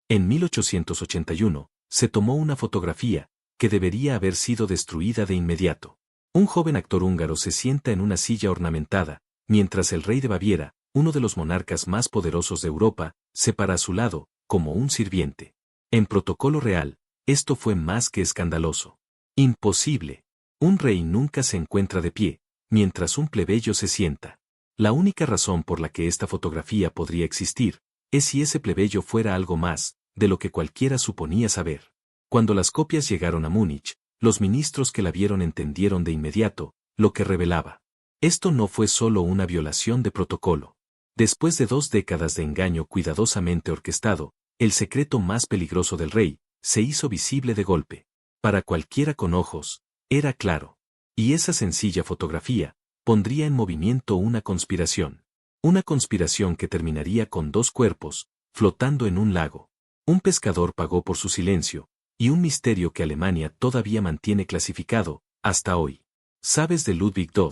En 1881, se tomó una fotografía, que debería haber sido destruida de inmediato. Un joven actor húngaro se sienta en una silla ornamentada, mientras el rey de Baviera, uno de los monarcas más poderosos de Europa, se para a su lado, como un sirviente. En protocolo real, esto fue más que escandaloso. Imposible. Un rey nunca se encuentra de pie, mientras un plebeyo se sienta. La única razón por la que esta fotografía podría existir, es si ese plebeyo fuera algo más, de lo que cualquiera suponía saber. Cuando las copias llegaron a Múnich, los ministros que la vieron entendieron de inmediato, lo que revelaba. Esto no fue solo una violación de protocolo. Después de 2 décadas de engaño cuidadosamente orquestado, el secreto más peligroso del rey, se hizo visible de golpe. Para cualquiera con ojos, era claro. Y esa sencilla fotografía, pondría en movimiento una conspiración. Una conspiración que terminaría con 2 cuerpos, flotando en un lago. Un pescador pagó por su silencio, y un misterio que Alemania todavía mantiene clasificado, hasta hoy. ¿Sabes de Ludwig II?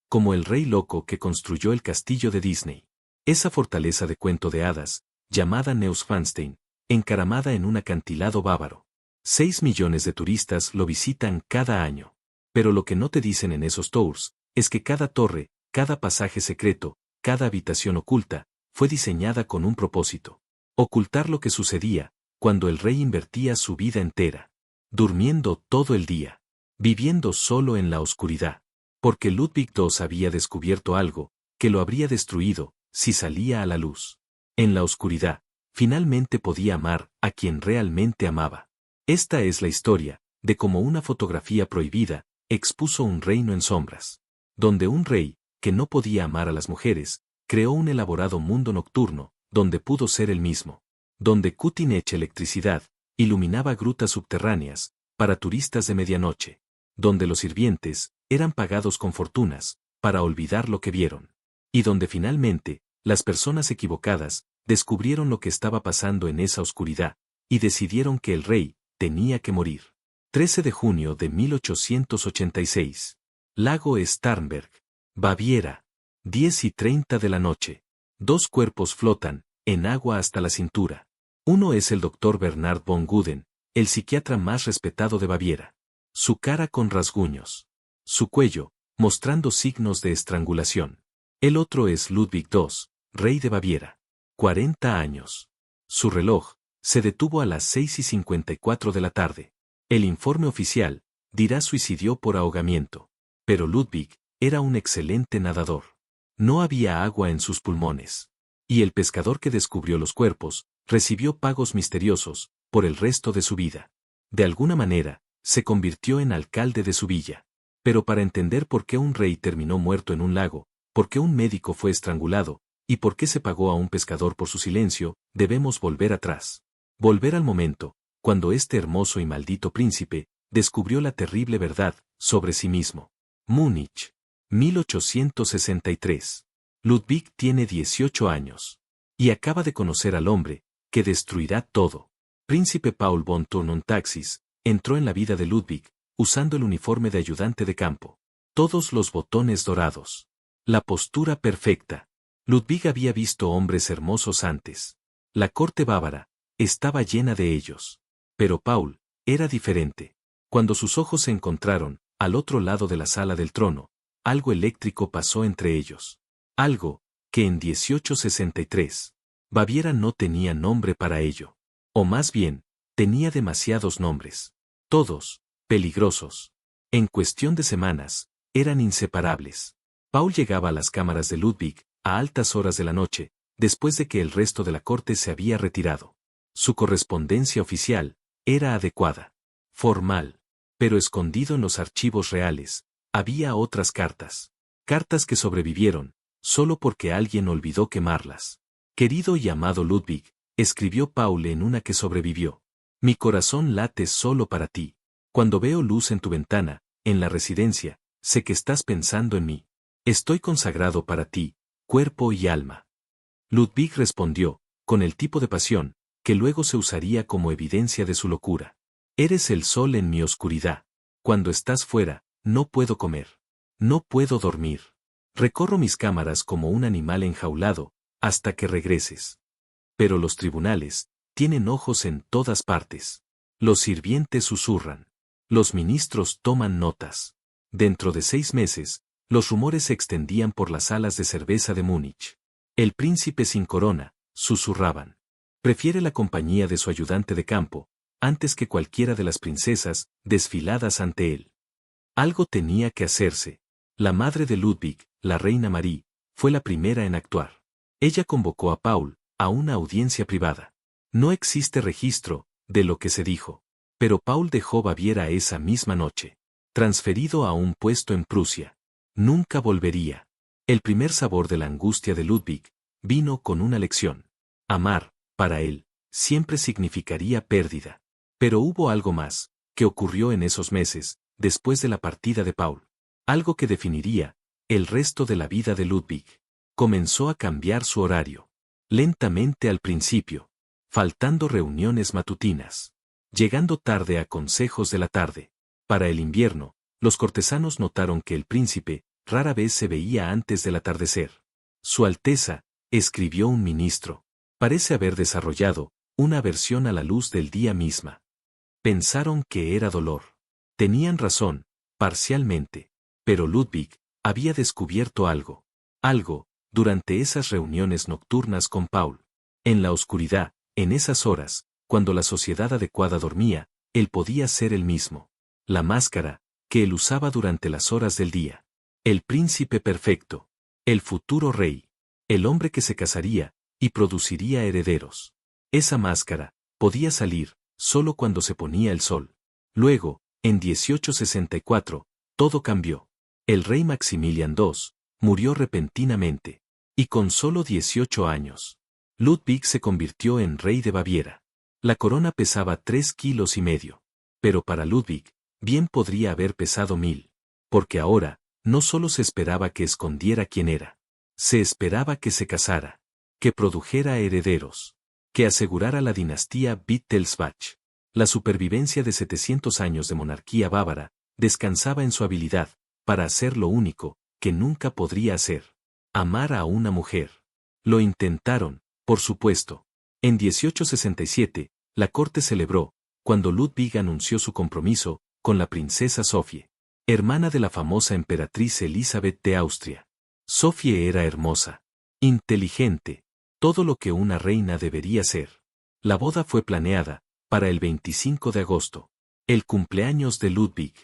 Como el rey loco que construyó el castillo de Disney. Esa fortaleza de cuento de hadas, llamada Neuschwanstein, encaramada en un acantilado bávaro. 6 millones de turistas lo visitan cada año. Pero lo que no te dicen en esos tours, es que cada torre, cada pasaje secreto, cada habitación oculta, fue diseñada con un propósito. Ocultar lo que sucedía, cuando el rey invertía su vida entera. Durmiendo todo el día. Viviendo solo en la oscuridad. Porque Ludwig II había descubierto algo, que lo habría destruido, si salía a la luz. En la oscuridad, finalmente podía amar a quien realmente amaba. Esta es la historia, de cómo una fotografía prohibida, expuso un reino en sombras. Donde un rey, que no podía amar a las mujeres, creó un elaborado mundo nocturno, donde pudo ser él mismo. Donde Cutting-Edge electricidad, iluminaba grutas subterráneas, para turistas de medianoche. Donde los sirvientes, eran pagados con fortunas, para olvidar lo que vieron. Y donde finalmente, las personas equivocadas, descubrieron lo que estaba pasando en esa oscuridad, y decidieron que el rey, tenía que morir. 13 de junio de 1886. Lago Starnberg, Baviera. 10:30 de la noche. 2 cuerpos flotan, en agua hasta la cintura. Uno es el Dr. Bernhard von Guden, el psiquiatra más respetado de Baviera. Su cara con rasguños. Su cuello, mostrando signos de estrangulación. El otro es Ludwig II, rey de Baviera. 40 años. Su reloj, se detuvo a las 6:54 de la tarde. El informe oficial, dirá suicidió por ahogamiento. Pero Ludwig, era un excelente nadador. No había agua en sus pulmones. Y el pescador que descubrió los cuerpos, recibió pagos misteriosos, por el resto de su vida. De alguna manera, se convirtió en alcalde de su villa. Pero para entender por qué un rey terminó muerto en un lago, por qué un médico fue estrangulado, y por qué se pagó a un pescador por su silencio, debemos volver atrás. Volver al momento, cuando este hermoso y maldito príncipe, descubrió la terrible verdad, sobre sí mismo. Múnich. 1863. Ludwig tiene 18 años. Y acaba de conocer al hombre, que destruirá todo. Príncipe Paul von Thurn-und-Taxis, entró en la vida de Ludwig, usando el uniforme de ayudante de campo. Todos los botones dorados. La postura perfecta. Ludwig había visto hombres hermosos antes. La corte bávara, estaba llena de ellos. Pero Paul, era diferente. Cuando sus ojos se encontraron, al otro lado de la sala del trono, algo eléctrico pasó entre ellos. Algo, que en 1863, Baviera no tenía nombre para ello. O más bien, tenía demasiados nombres. Todos, peligrosos. En cuestión de semanas, eran inseparables. Paul llegaba a las cámaras de Ludwig, a altas horas de la noche, después de que el resto de la corte se había retirado. Su correspondencia oficial, era adecuada. Formal. Pero escondido en los archivos reales, había otras cartas. Cartas que sobrevivieron, solo porque alguien olvidó quemarlas. Querido y amado Ludwig, escribió Paul en una que sobrevivió. Mi corazón late solo para ti. Cuando veo luz en tu ventana, en la residencia, sé que estás pensando en mí. Estoy consagrado para ti, cuerpo y alma. Ludwig respondió, con el tipo de pasión, que luego se usaría como evidencia de su locura. Eres el sol en mi oscuridad. Cuando estás fuera, no puedo comer. No puedo dormir. Recorro mis cámaras como un animal enjaulado, hasta que regreses. Pero los tribunales, tienen ojos en todas partes. Los sirvientes susurran. Los ministros toman notas. Dentro de 6 meses, los rumores se extendían por las salas de cerveza de Múnich. El príncipe sin corona, susurraban. Prefiere la compañía de su ayudante de campo, antes que cualquiera de las princesas, desfiladas ante él. Algo tenía que hacerse. La madre de Ludwig, la reina Marie, fue la primera en actuar. Ella convocó a Paul, a una audiencia privada. No existe registro de lo que se dijo. Pero Paul dejó Baviera esa misma noche. Transferido a un puesto en Prusia. Nunca volvería. El primer sabor de la angustia de Ludwig vino con una lección. Amar, para él, siempre significaría pérdida. Pero hubo algo más, que ocurrió en esos meses, después de la partida de Paul. Algo que definiría el resto de la vida de Ludwig. Comenzó a cambiar su horario. Lentamente al principio. Faltando reuniones matutinas. Llegando tarde a consejos de la tarde. Para el invierno, los cortesanos notaron que el príncipe rara vez se veía antes del atardecer. Su Alteza, escribió un ministro, parece haber desarrollado una aversión a la luz del día misma. Pensaron que era dolor. Tenían razón, parcialmente. Pero Ludwig había descubierto algo. Algo, durante esas reuniones nocturnas con Paul. En la oscuridad, en esas horas, cuando la sociedad adecuada dormía, él podía ser el mismo. La máscara, que él usaba durante las horas del día. El príncipe perfecto. El futuro rey. El hombre que se casaría, y produciría herederos. Esa máscara, podía salir, solo cuando se ponía el sol. Luego, en 1864, todo cambió. El rey Maximilian II, murió repentinamente. Y con solo 18 años. Ludwig se convirtió en rey de Baviera. La corona pesaba 3,5 kilos. Pero para Ludwig, bien podría haber pesado 1,000. Porque ahora, no solo se esperaba que escondiera quién era. Se esperaba que se casara. Que produjera herederos. Que asegurara la dinastía Wittelsbach. La supervivencia de 700 años de monarquía bávara, descansaba en su habilidad, para hacer lo único, que nunca podría hacer. Amar a una mujer. Lo intentaron, por supuesto. En 1867, la corte celebró, cuando Ludwig anunció su compromiso, con la princesa Sofie, hermana de la famosa emperatriz Elizabeth de Austria. Sofie era hermosa, inteligente, todo lo que una reina debería ser. La boda fue planeada, para el 25 de agosto, el cumpleaños de Ludwig.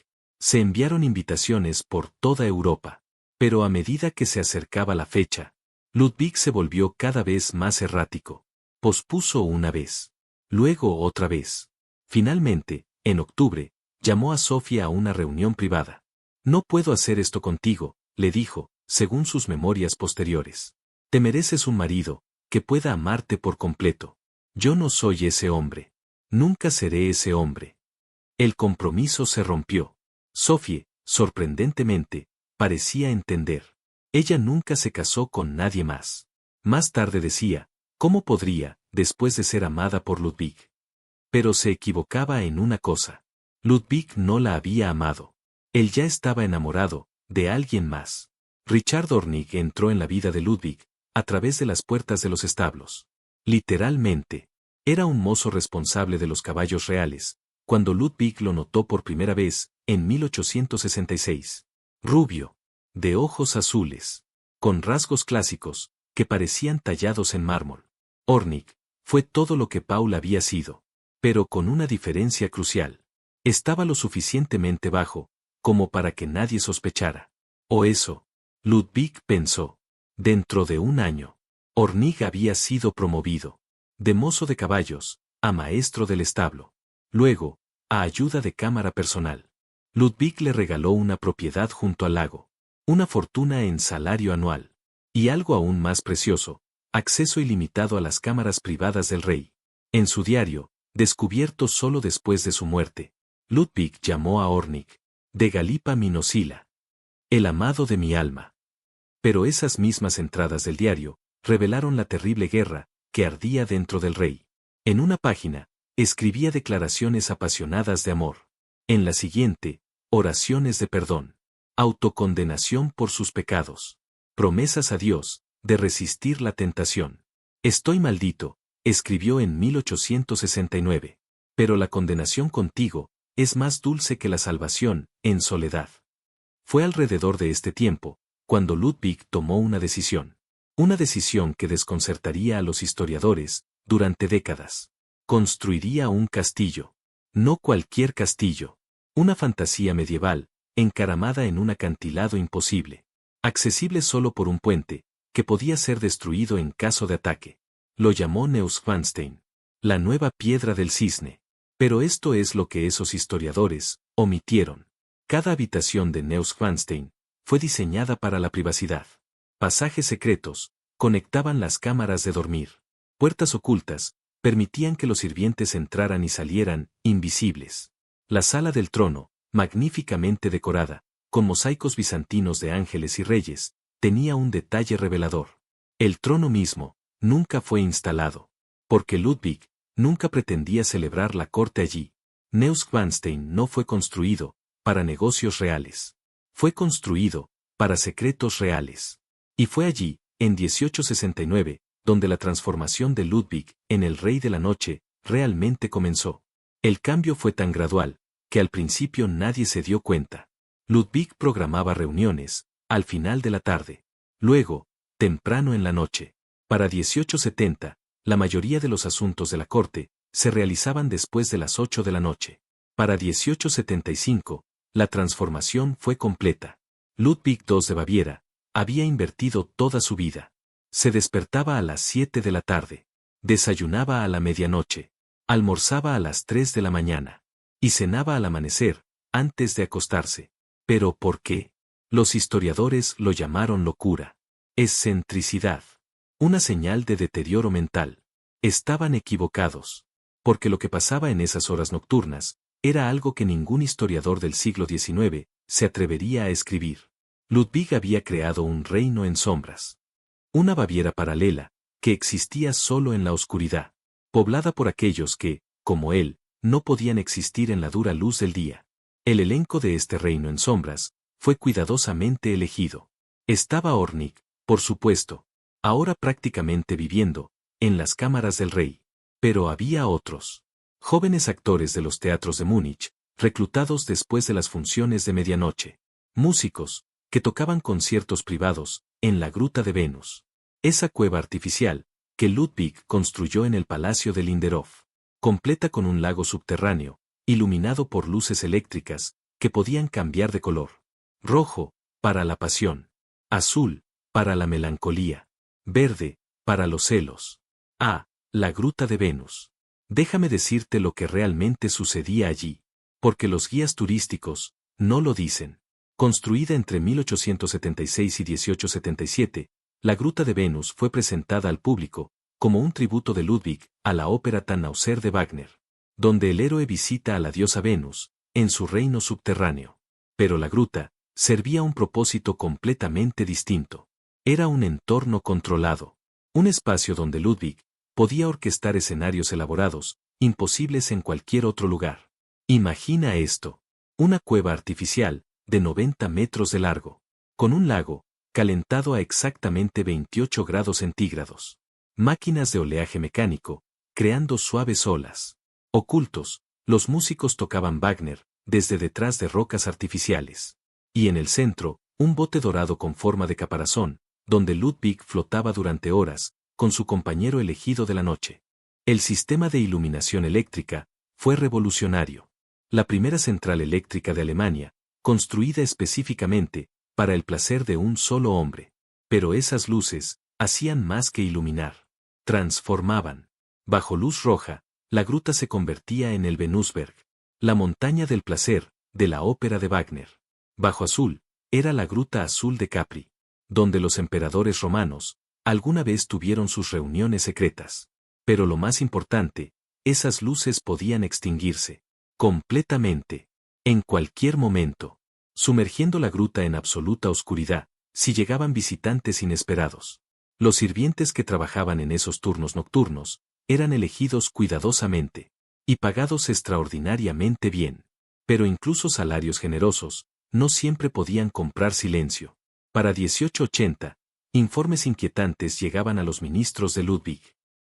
Se enviaron invitaciones por toda Europa. Pero a medida que se acercaba la fecha, Ludwig se volvió cada vez más errático. Pospuso una vez. Luego otra vez. Finalmente, en octubre, llamó a Sofía a una reunión privada. No puedo hacer esto contigo, le dijo, según sus memorias posteriores. Te mereces un marido, que pueda amarte por completo. Yo no soy ese hombre. Nunca seré ese hombre. El compromiso se rompió. Sofía, sorprendentemente, parecía entender. Ella nunca se casó con nadie más. Más tarde decía, ¿cómo podría, después de ser amada por Ludwig? Pero se equivocaba en una cosa. Ludwig no la había amado. Él ya estaba enamorado, de alguien más. Richard Dornig entró en la vida de Ludwig, a través de las puertas de los establos. Literalmente. Era un mozo responsable de los caballos reales, cuando Ludwig lo notó por primera vez, en 1866. Rubio. De ojos azules. Con rasgos clásicos, que parecían tallados en mármol. Ornig fue todo lo que Paul había sido. Pero con una diferencia crucial. Estaba lo suficientemente bajo, como para que nadie sospechara. O eso, Ludwig pensó. Dentro de un año, Ornig había sido promovido. De mozo de caballos, a maestro del establo. Luego, a ayuda de cámara personal. Ludwig le regaló una propiedad junto al lago. Una fortuna en salario anual. Y algo aún más precioso, acceso ilimitado a las cámaras privadas del rey. En su diario, descubierto solo después de su muerte, Ludwig llamó a Ornig, de Galipa Minosila, el amado de mi alma. Pero esas mismas entradas del diario, revelaron la terrible guerra, que ardía dentro del rey. En una página, escribía declaraciones apasionadas de amor. En la siguiente, oraciones de perdón. Autocondenación por sus pecados. Promesas a Dios, de resistir la tentación. Estoy maldito, escribió en 1869. Pero la condenación contigo es más dulce que la salvación, en soledad. Fue alrededor de este tiempo, cuando Ludwig tomó una decisión. Una decisión que desconcertaría a los historiadores, durante décadas. Construiría un castillo. No cualquier castillo. Una fantasía medieval, encaramada en un acantilado imposible. Accesible solo por un puente, que podía ser destruido en caso de ataque. Lo llamó Neuschwanstein. La nueva piedra del cisne. Pero esto es lo que esos historiadores omitieron. Cada habitación de Neuschwanstein fue diseñada para la privacidad. Pasajes secretos conectaban las cámaras de dormir. Puertas ocultas permitían que los sirvientes entraran y salieran, invisibles. La sala del trono, magníficamente decorada, con mosaicos bizantinos de ángeles y reyes, tenía un detalle revelador. El trono mismo nunca fue instalado, porque Ludwig nunca pretendía celebrar la corte allí. Neuschwanstein no fue construido para negocios reales. Fue construido para secretos reales. Y fue allí, en 1869, donde la transformación de Ludwig en el Rey de la Noche realmente comenzó. El cambio fue tan gradual, que al principio nadie se dio cuenta. Ludwig programaba reuniones, al final de la tarde. Luego, temprano en la noche. Para 1870, la mayoría de los asuntos de la corte se realizaban después de las 8 de la noche. Para 1875, la transformación fue completa. Ludwig II de Baviera había invertido toda su vida. Se despertaba a las 7 de la tarde, desayunaba a la medianoche, almorzaba a las 3 de la mañana y cenaba al amanecer, antes de acostarse. ¿Pero por qué? Los historiadores lo llamaron locura. Excentricidad. Una señal de deterioro mental. Estaban equivocados. Porque lo que pasaba en esas horas nocturnas era algo que ningún historiador del siglo XIX se atrevería a escribir. Ludwig había creado un reino en sombras. Una Baviera paralela, que existía solo en la oscuridad, poblada por aquellos que, como él, no podían existir en la dura luz del día. El elenco de este reino en sombras fue cuidadosamente elegido. Estaba Ornik, por supuesto, ahora prácticamente viviendo en las cámaras del rey. Pero había otros. Jóvenes actores de los teatros de Múnich, reclutados después de las funciones de medianoche. Músicos, que tocaban conciertos privados, en la Gruta de Venus. Esa cueva artificial, que Ludwig construyó en el Palacio de Linderhof. Completa con un lago subterráneo, iluminado por luces eléctricas, que podían cambiar de color. Rojo, para la pasión. Azul, para la melancolía. Verde, para los celos. La Gruta de Venus. Déjame decirte lo que realmente sucedía allí. Porque los guías turísticos no lo dicen. Construida entre 1876 y 1877, la Gruta de Venus fue presentada al público, como un tributo de Ludwig a la ópera Tannhäuser de Wagner, donde el héroe visita a la diosa Venus, en su reino subterráneo. Pero la gruta servía un propósito completamente distinto. Era un entorno controlado. Un espacio donde Ludwig podía orquestar escenarios elaborados, imposibles en cualquier otro lugar. Imagina esto. Una cueva artificial, de 90 metros de largo, con un lago, calentado a exactamente 28 grados centígrados. Máquinas de oleaje mecánico, creando suaves olas. Ocultos, los músicos tocaban Wagner, desde detrás de rocas artificiales. Y en el centro, un bote dorado con forma de caparazón, donde Ludwig flotaba durante horas, con su compañero elegido de la noche. El sistema de iluminación eléctrica fue revolucionario. La primera central eléctrica de Alemania, construida específicamente para el placer de un solo hombre. Pero esas luces hacían más que iluminar. Transformaban. Bajo luz roja, la gruta se convertía en el Venusberg, la montaña del placer, de la ópera de Wagner. Bajo azul, era la gruta azul de Capri, donde los emperadores romanos alguna vez tuvieron sus reuniones secretas. Pero lo más importante, esas luces podían extinguirse. Completamente. En cualquier momento. Sumergiendo la gruta en absoluta oscuridad, si llegaban visitantes inesperados. Los sirvientes que trabajaban en esos turnos nocturnos, eran elegidos cuidadosamente. Y pagados extraordinariamente bien. Pero incluso salarios generosos, no siempre podían comprar silencio. Para 1880, informes inquietantes llegaban a los ministros de Ludwig.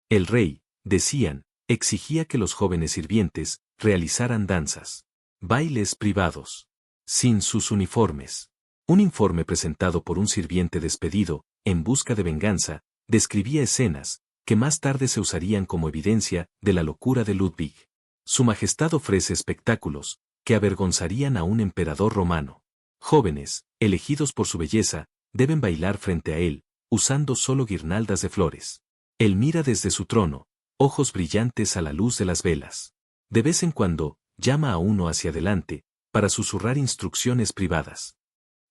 El rey decían, exigía que los jóvenes sirvientes realizaran danzas, bailes privados, sin sus uniformes. Un informe presentado por un sirviente despedido, en busca de venganza, describía escenas que más tarde se usarían como evidencia de la locura de Ludwig. Su Majestad ofrece espectáculos que avergonzarían a un emperador romano. Jóvenes, elegidos por su belleza, deben bailar frente a él, usando solo guirnaldas de flores. Él mira desde su trono, ojos brillantes a la luz de las velas. De vez en cuando, llama a uno hacia adelante, para susurrar instrucciones privadas.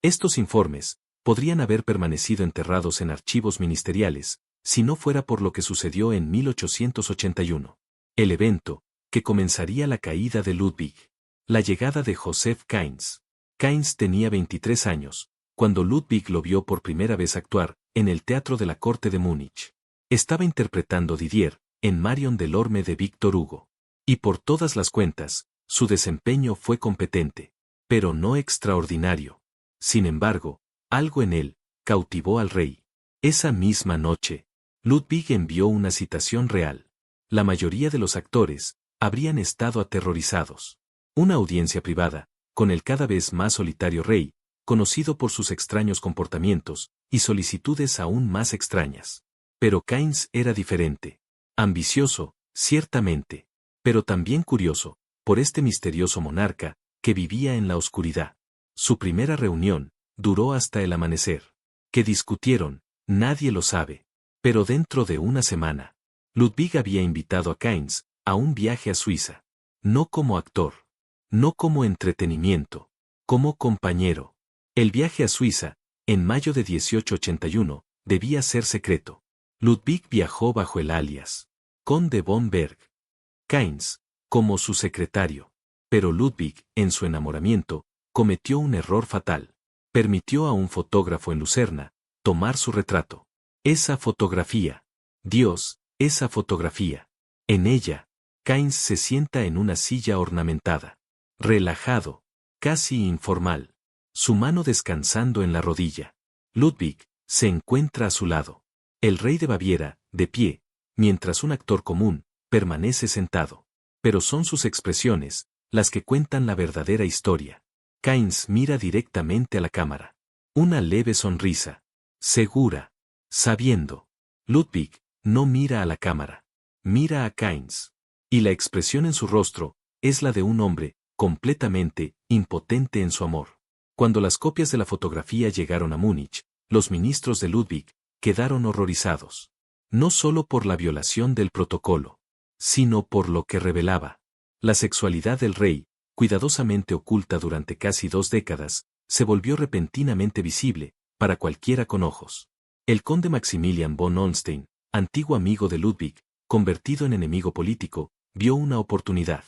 Estos informes podrían haber permanecido enterrados en archivos ministeriales, si no fuera por lo que sucedió en 1881. El evento, que comenzaría la caída de Ludwig. La llegada de Joseph Kainz. Kainz tenía 23 años, cuando Ludwig lo vio por primera vez actuar, en el Teatro de la Corte de Múnich. Estaba interpretando Didier, en Marion Delorme de Víctor Hugo. Y por todas las cuentas, su desempeño fue competente, pero no extraordinario. Sin embargo, algo en él cautivó al rey. Esa misma noche, Ludwig envió una citación real. La mayoría de los actores habrían estado aterrorizados. Una audiencia privada, con el cada vez más solitario rey, conocido por sus extraños comportamientos y solicitudes aún más extrañas. Pero Kainz era diferente. Ambicioso, ciertamente, pero también curioso, por este misterioso monarca, que vivía en la oscuridad. Su primera reunión duró hasta el amanecer. ¿Qué discutieron? Nadie lo sabe. Pero dentro de una semana, Ludwig había invitado a Kainz a un viaje a Suiza. No como actor. No como entretenimiento. Como compañero. El viaje a Suiza, en mayo de 1881, debía ser secreto. Ludwig viajó bajo el alias Conde von Berg. Kainz, como su secretario. Pero Ludwig, en su enamoramiento, cometió un error fatal. Permitió a un fotógrafo en Lucerna tomar su retrato. Esa fotografía. Dios, esa fotografía. En ella, Kainz se sienta en una silla ornamentada. Relajado, casi informal. Su mano descansando en la rodilla. Ludwig se encuentra a su lado. El rey de Baviera, de pie, mientras un actor común permanece sentado. Pero son sus expresiones las que cuentan la verdadera historia. Kainz mira directamente a la cámara. Una leve sonrisa. Segura. Sabiendo. Ludwig no mira a la cámara. Mira a Kainz. Y la expresión en su rostro es la de un hombre completamente impotente en su amor. Cuando las copias de la fotografía llegaron a Múnich, los ministros de Ludwig quedaron horrorizados. No solo por la violación del protocolo, sino por lo que revelaba. La sexualidad del rey, cuidadosamente oculta durante casi 2 décadas, se volvió repentinamente visible para cualquiera con ojos. El conde Maximilian von Holstein, antiguo amigo de Ludwig, convertido en enemigo político, vio una oportunidad.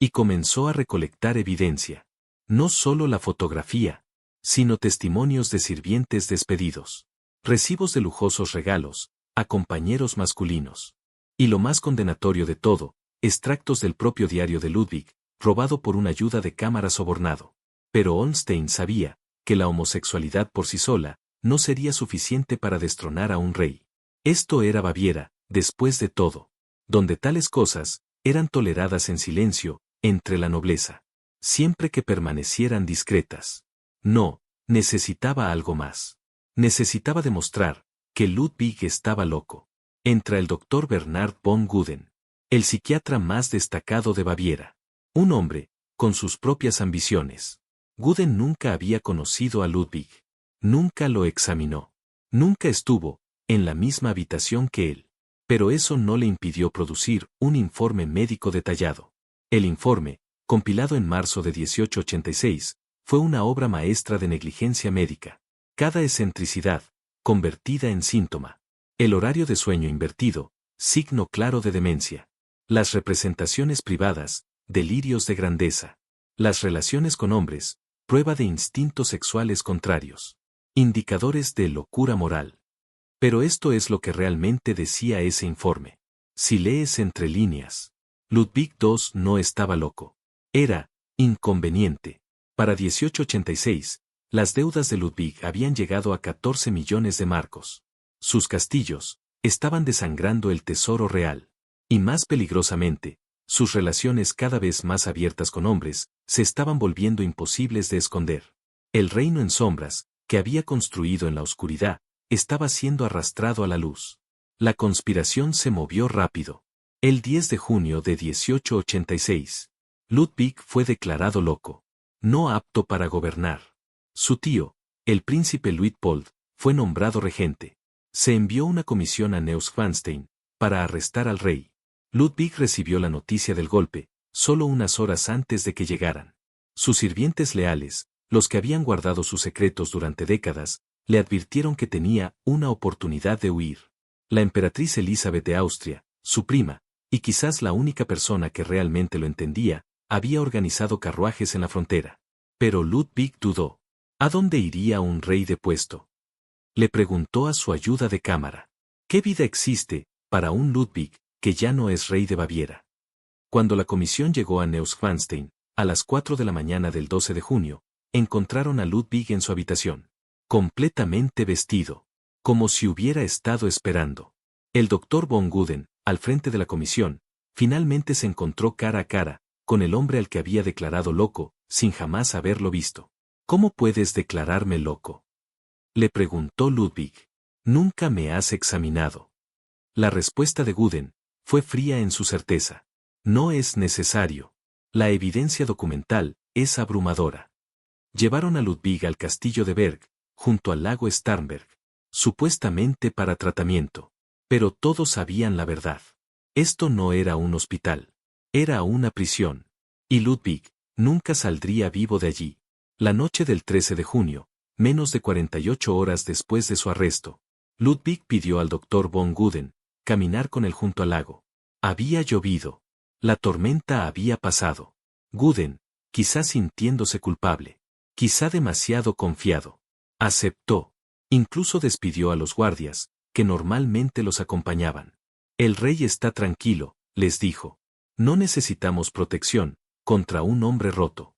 Y comenzó a recolectar evidencia. No solo la fotografía, sino testimonios de sirvientes despedidos. Recibos de lujosos regalos, a compañeros masculinos. Y lo más condenatorio de todo, extractos del propio diario de Ludwig, robado por un ayuda de cámara sobornado. Pero Holstein sabía que la homosexualidad por sí sola no sería suficiente para destronar a un rey. Esto era Baviera, después de todo, donde tales cosas eran toleradas en silencio, entre la nobleza, siempre que permanecieran discretas. No, necesitaba algo más. Necesitaba demostrar que Ludwig estaba loco. Entra el doctor Bernhard von Guden, el psiquiatra más destacado de Baviera. Un hombre, con sus propias ambiciones. Guden nunca había conocido a Ludwig. Nunca lo examinó. Nunca estuvo en la misma habitación que él. Pero eso no le impidió producir un informe médico detallado. El informe, compilado en marzo de 1886, fue una obra maestra de negligencia médica. Cada excentricidad, convertida en síntoma. El horario de sueño invertido, signo claro de demencia. Las representaciones privadas, delirios de grandeza. Las relaciones con hombres, prueba de instintos sexuales contrarios. Indicadores de locura moral. Pero esto es lo que realmente decía ese informe. Si lees entre líneas, Ludwig II no estaba loco. Era inconveniente. Para 1886, las deudas de Ludwig habían llegado a 14 millones de marcos. Sus castillos estaban desangrando el tesoro real. Y más peligrosamente, sus relaciones cada vez más abiertas con hombres, se estaban volviendo imposibles de esconder. El reino en sombras, que había construido en la oscuridad, estaba siendo arrastrado a la luz. La conspiración se movió rápido. El 10 de junio de 1886, Ludwig fue declarado loco, no apto para gobernar. Su tío, el príncipe Luitpold, fue nombrado regente. Se envió una comisión a Neuschwanstein para arrestar al rey. Ludwig recibió la noticia del golpe, solo unas horas antes de que llegaran. Sus sirvientes leales, los que habían guardado sus secretos durante décadas, le advirtieron que tenía una oportunidad de huir. La emperatriz Elizabeth de Austria, su prima, y quizás la única persona que realmente lo entendía, había organizado carruajes en la frontera. Pero Ludwig dudó. ¿A dónde iría un rey depuesto? Le preguntó a su ayuda de cámara. ¿Qué vida existe para un Ludwig que ya no es rey de Baviera? Cuando la comisión llegó a Neuschwanstein, a las 4 de la mañana del 12 de junio, encontraron a Ludwig en su habitación, completamente vestido, como si hubiera estado esperando. El doctor von Guden, al frente de la comisión, finalmente se encontró cara a cara con el hombre al que había declarado loco, sin jamás haberlo visto. ¿Cómo puedes declararme loco?, le preguntó Ludwig. Nunca me has examinado. La respuesta de Guden fue fría en su certeza. No es necesario. La evidencia documental es abrumadora. Llevaron a Ludwig al castillo de Berg, junto al lago Starnberg, supuestamente para tratamiento. Pero todos sabían la verdad. Esto no era un hospital. Era una prisión. Y Ludwig nunca saldría vivo de allí. La noche del 13 de junio, menos de 48 horas después de su arresto, Ludwig pidió al doctor von Guden caminar con él junto al lago. Había llovido. La tormenta había pasado. Guden, quizá sintiéndose culpable, quizá demasiado confiado, aceptó. Incluso despidió a los guardias, que normalmente los acompañaban. El rey está tranquilo, les dijo. No necesitamos protección contra un hombre roto.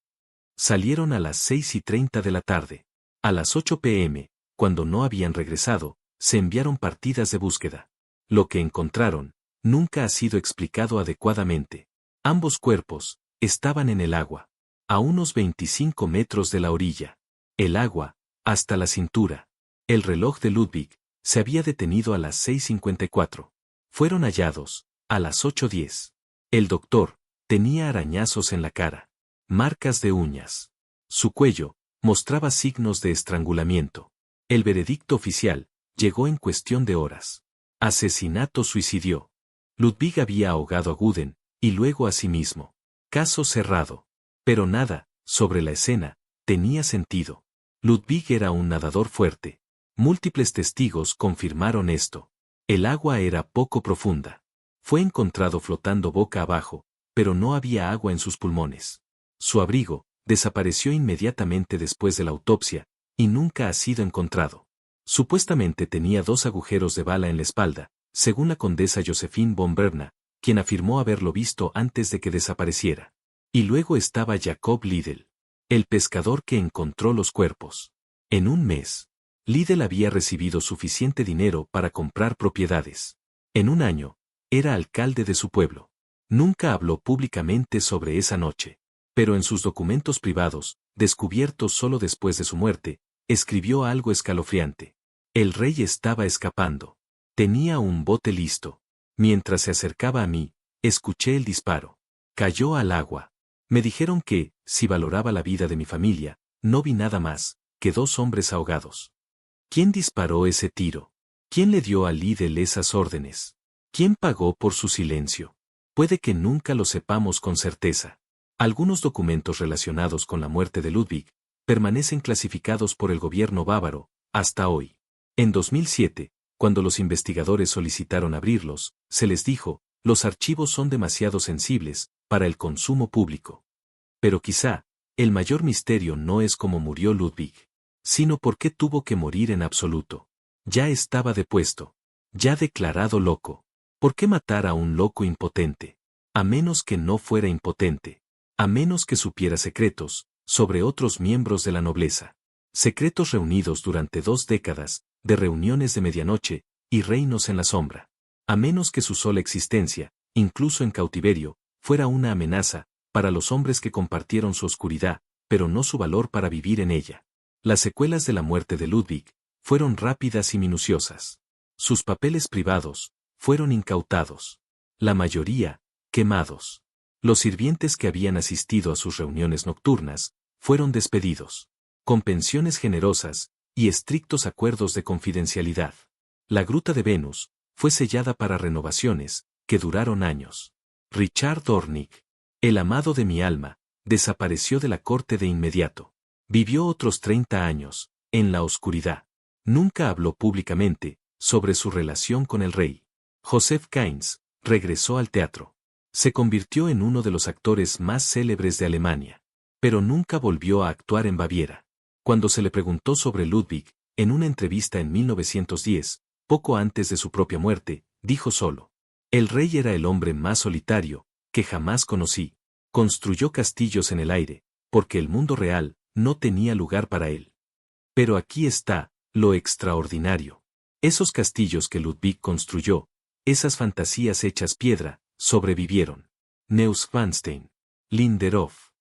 Salieron a las 6:30 de la tarde. A las 8 p.m., cuando no habían regresado, se enviaron partidas de búsqueda. Lo que encontraron nunca ha sido explicado adecuadamente. Ambos cuerpos estaban en el agua, a unos 25 metros de la orilla. El agua, hasta la cintura. El reloj de Ludwig se había detenido a las 6:54. Fueron hallados a las 8:10. El doctor tenía arañazos en la cara, marcas de uñas. Su cuello mostraba signos de estrangulamiento. El veredicto oficial llegó en cuestión de horas. Asesinato-suicidio. Ludwig había ahogado a Guden, y luego a sí mismo. Caso cerrado. Pero nada, sobre la escena, tenía sentido. Ludwig era un nadador fuerte. Múltiples testigos confirmaron esto. El agua era poco profunda. Fue encontrado flotando boca abajo, pero no había agua en sus pulmones. Su abrigo desapareció inmediatamente después de la autopsia, y nunca ha sido encontrado. Supuestamente tenía 2 agujeros de bala en la espalda, según la condesa Josephine von Berna, quien afirmó haberlo visto antes de que desapareciera. Y luego estaba Jacob Liddell, el pescador que encontró los cuerpos. En un mes, Liddell había recibido suficiente dinero para comprar propiedades. En un año, era alcalde de su pueblo. Nunca habló públicamente sobre esa noche, pero en sus documentos privados, descubiertos solo después de su muerte, escribió algo escalofriante. El rey estaba escapando. Tenía un bote listo. Mientras se acercaba a mí, escuché el disparo. Cayó al agua. Me dijeron que, si valoraba la vida de mi familia, no vi nada más que 2 hombres ahogados. ¿Quién disparó ese tiro? ¿Quién le dio a Liddell esas órdenes? ¿Quién pagó por su silencio? Puede que nunca lo sepamos con certeza. Algunos documentos relacionados con la muerte de Ludwig permanecen clasificados por el gobierno bávaro, hasta hoy. En 2007, cuando los investigadores solicitaron abrirlos, se les dijo, los archivos son demasiado sensibles para el consumo público. Pero quizá, el mayor misterio no es cómo murió Ludwig, sino por qué tuvo que morir en absoluto. Ya estaba depuesto, ya declarado loco. ¿Por qué matar a un loco impotente? A menos que no fuera impotente. A menos que supiera secretos sobre otros miembros de la nobleza. Secretos reunidos durante 2 décadas, de reuniones de medianoche y reinos en la sombra. A menos que su sola existencia incluso en cautiverio, fuera una amenaza para los hombres que compartieron su oscuridad, pero no su valor para vivir en ella. Las secuelas de la muerte de Ludwig fueron rápidas y minuciosas. Sus papeles privados fueron incautados. La mayoría, quemados. Los sirvientes que habían asistido a sus reuniones nocturnas fueron despedidos, con pensiones generosas y estrictos acuerdos de confidencialidad. La Gruta de Venus fue sellada para renovaciones que duraron años. Richard Dornick, el amado de mi alma, desapareció de la corte de inmediato. Vivió otros 30 años, en la oscuridad. Nunca habló públicamente sobre su relación con el rey. Joseph Kainz regresó al teatro. Se convirtió en uno de los actores más célebres de Alemania. Pero nunca volvió a actuar en Baviera. Cuando se le preguntó sobre Ludwig, en una entrevista en 1910, poco antes de su propia muerte, dijo solo: el rey era el hombre más solitario que jamás conocí. Construyó castillos en el aire, porque el mundo real no tenía lugar para él. Pero aquí está lo extraordinario. Esos castillos que Ludwig construyó, esas fantasías hechas piedra, sobrevivieron. Neuschwanstein, Linderhof,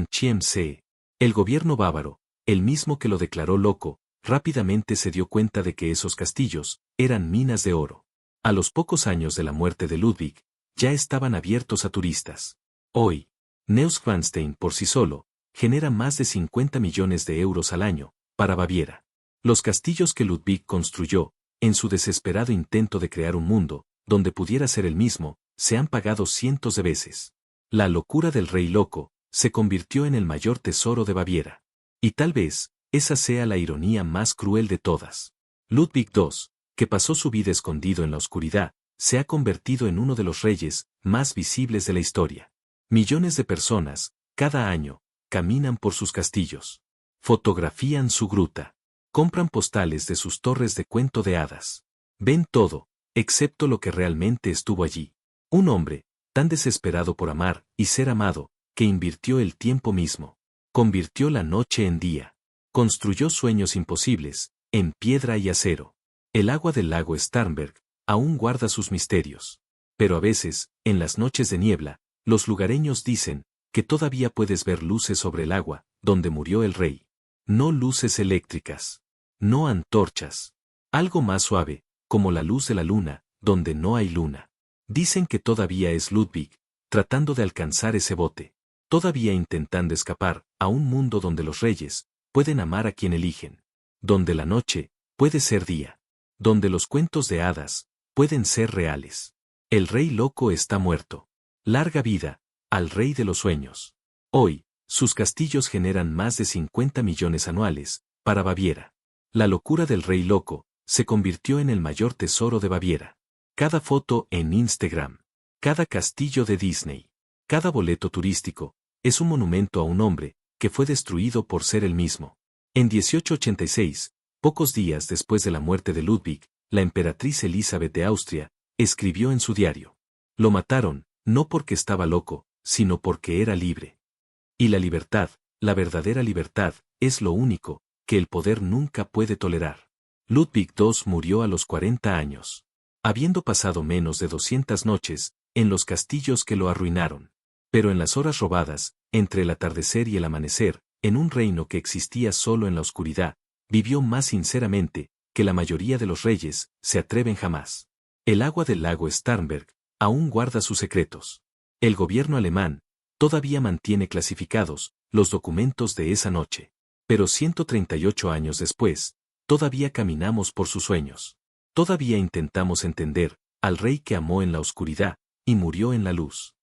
Chiemsee. El gobierno bávaro, el mismo que lo declaró loco, rápidamente se dio cuenta de que esos castillos eran minas de oro. A los pocos años de la muerte de Ludwig, ya estaban abiertos a turistas. Hoy, Neuschwanstein por sí solo genera más de 50 millones de euros al año para Baviera. Los castillos que Ludwig construyó, en su desesperado intento de crear un mundo donde pudiera ser el mismo, se han pagado cientos de veces. La locura del rey loco se convirtió en el mayor tesoro de Baviera. Y tal vez, esa sea la ironía más cruel de todas. Ludwig II, que pasó su vida escondido en la oscuridad, se ha convertido en uno de los reyes más visibles de la historia. Millones de personas, cada año, caminan por sus castillos. Fotografían su gruta. Compran postales de sus torres de cuento de hadas. Ven todo, excepto lo que realmente estuvo allí. Un hombre, tan desesperado por amar y ser amado, que invirtió el tiempo mismo. Convirtió la noche en día. Construyó sueños imposibles, en piedra y acero. El agua del lago Starnberg aún guarda sus misterios. Pero a veces, en las noches de niebla, los lugareños dicen que todavía puedes ver luces sobre el agua, donde murió el rey. No luces eléctricas. No antorchas. Algo más suave, como la luz de la luna, donde no hay luna. Dicen que todavía es Ludwig, tratando de alcanzar ese bote. Todavía intentando escapar a un mundo donde los reyes pueden amar a quien eligen. Donde la noche puede ser día. Donde los cuentos de hadas pueden ser reales. El rey loco está muerto. Larga vida al rey de los sueños. Hoy, sus castillos generan más de 50 millones anuales para Baviera. La locura del rey loco se convirtió en el mayor tesoro de Baviera. Cada foto en Instagram, cada castillo de Disney, cada boleto turístico, es un monumento a un hombre que fue destruido por ser el mismo. En 1886, pocos días después de la muerte de Ludwig, la emperatriz Elizabeth de Austria escribió en su diario: lo mataron, no porque estaba loco, sino porque era libre. Y la libertad, la verdadera libertad, es lo único que el poder nunca puede tolerar. Ludwig II murió a los 40 años, habiendo pasado menos de 200 noches en los castillos que lo arruinaron. Pero en las horas robadas, entre el atardecer y el amanecer, en un reino que existía solo en la oscuridad, vivió más sinceramente que la mayoría de los reyes se atreven jamás. El agua del lago Starnberg aún guarda sus secretos. El gobierno alemán todavía mantiene clasificados los documentos de esa noche. Pero 138 años después, todavía caminamos por sus sueños. Todavía intentamos entender al rey que amó en la oscuridad y murió en la luz.